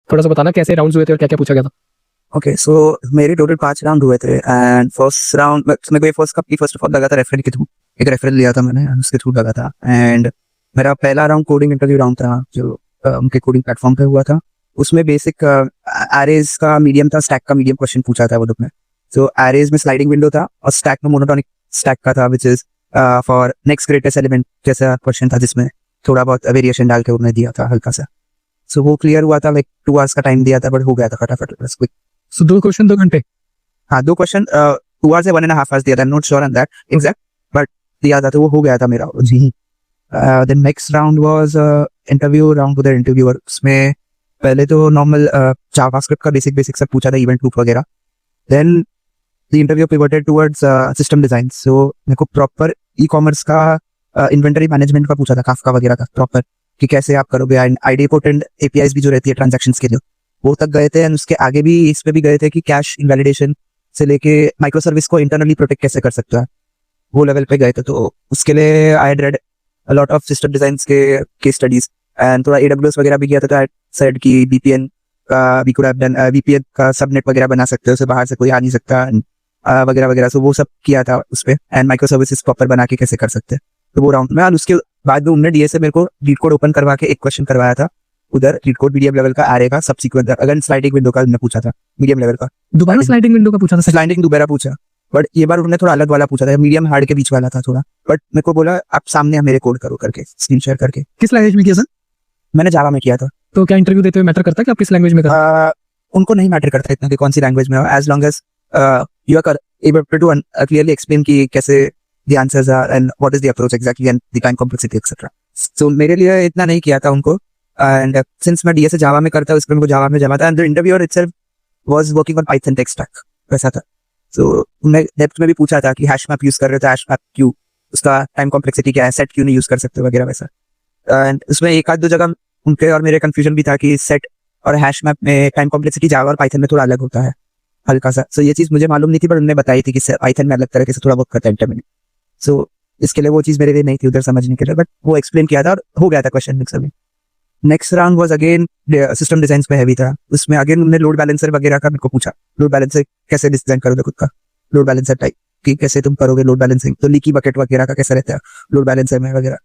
थोड़ा सा बताना कैसे राउंड्स हुए थे और क्या क्या पूछा गया था। ओके, सो मेरे टोटल 5 राउंड हुए थे एंड फर्स्ट राउंड मेरे को ये फर्स्ट ऑफ ऑल लगा था रेफरल के थ्रू। एक रेफरल लिया था मैंने and उसके थ्रू लगा था। एंड मेरा पहला राउंड कोडिंग इंटरव्यू राउंड था जो उनके कोडिंग प्लेटफॉर्म पे हुआ था। उसमें बेसिक एरेज का मीडियम था, स्टैक का मीडियम क्वेश्चन पूछा था वो लोग ने। तो एरेज में स्लाइडिंग विंडो था और स्टैक में मोनोटोनिक स्टैक का था, which is for next greatest element जैसा क्वेश्चन था, जिसमें थोड़ा बहुत वेरिएशन डाल के उन्होंने दिया था हल्का सा। सो वो क्लियर हुआ था, लाइक 2 hours का टाइम दिया था, बट हो गया था फटाफट बस क्विक। सो 2 क्वेश्चन 2 घंटे। हाँ, 2 क्वेश्चन 2 hours या 1.5 hours दिया था, not sure on that exact, but दिया था तो वो हो गया था मेरा जी। Then next round was interview round with interviewer. उसमें पहले तो नॉर्मल जावास्क्रिप्ट का बेसिक सब पूछा था, इवेंट लूप वगैरह। Then the interview pivoted towards system design. So मेरे को प्रॉपर ई कॉमर्स का इन्वेंटरी मैनेजमेंट का पूछा था, काफका वगैरह का प्रॉपर, कि कैसे आप करोगे। आईडी पोटेंट एपीआईज भी जो रहती है ट्रांजैक्शंस के लिए, वो तक गए थे। एंड उसके आगे भी इस पे भी गए थे कि कैश इनवैलिडेशन से लेके माइक्रो सर्विस को इंटरनली प्रोटेक्ट कैसे कर सकते हैं, वो लेवल पे गए थे। तो उसके लिए I had read a lot of system designs के केस स्टडीज एंड थोड़ा एडब्ल्यूएस वगैरह भी किया था। तो आई सेड कि वीपीएन का we could have done, VPN का सबनेट वगैरह बना सकते हो, उसे बाहर से कोई आ नहीं सकता वगैरह वगैरह। सो वो सब किया था उस पे, एंड माइक्रो सर्विसेज प्रॉपर बना के कैसे कर सकते हैं, तो वो राउंड में। और उसके बाद में उन्होंने डीए से मेरे को लीड कोड ओपन करवा के एक क्वेश्चन करवाया था उधर, लीड कोड मीडियम लेवल का एरे का सबसीक्वेंट, अगर स्लाइडिंग विंडो का उन्होंने पूछा था, मीडियम लेवल का दोबारा स्लाइडिंग विंडो का पूछा था। स्लाइडिंग दोबारा पूछा, बट ये बार उन्होंने थोड़ा अलग वाला पूछा था, मीडियम हार्ड के बीच वाला था थोड़ा। बट मेरे को बोला आप सामने मेरे कोड करो करके, स्क्रीन शेयर करके। किस लैंग्वेज में किया सर? मैंने जावा में किया था। तो क्या इंटरव्यू देते हुए मैटर करता है कि आप किस लैंग्वेज में कर रहे हैं? उनको नहीं मैटर करता इतना कि कौन सी लैंग्वेज में हो, as long as you are able to clearly explain कि कैसे the answers are and what is the approach exactly and the time complexity etcetera. So मेरे लिए इतना नहीं किया था उनको। एंड सिंस मैं डीएस से जावा में करता हूँ, इसमें मेरे को जावा में जमा था। And the interviewer itself was working on Python tech stack, वैसा था। सो उन्होंने डेप्थ में भी पूछा था कि हैश मैप यूज कर रहे थे, हैश मैप क्यों, उसका टाइम कॉम्प्लेक्सिटी क्या है, सेट क्यों नहीं यूज कर सकते वगैरह वैसा। एंड उसमें एक आध दो जगह उनके और मेरे कंफ्यूजन भी था कि सेट और हैश मैप में टाइम कॉम्प्लेक्सिटी जावा और पाइथन में थोड़ा अलग होता है हल्का सा। सो ये चीज मुझे मालूम नहीं थी, पर उन्होंने बताई थी कि पाइथन में अलग तरह से थोड़ा बहुत करता है इंटरमीडिएट। सो इसके लिए वो चीज मेरे लिए नहीं थी उधर समझने के लिए, बट वो एक्सप्लेन किया था और हो गया था क्वेश्चन मिक्सर में। Next round was again system design पे हैवी था। उसमें अगेन उन्होंने लोड बैलेंसर वगैरह का मेरे को पूछा, लोड बैलेंसर कैसे डिजाइन करोगे खुद का, लोड बैलेंसर टाइप कि कैसे तुम करोगे लोड बैलेंसिंग, तो लीकी बकेट वगैरह का कैसा रहता है लोड बैलेंसर में वगैरह।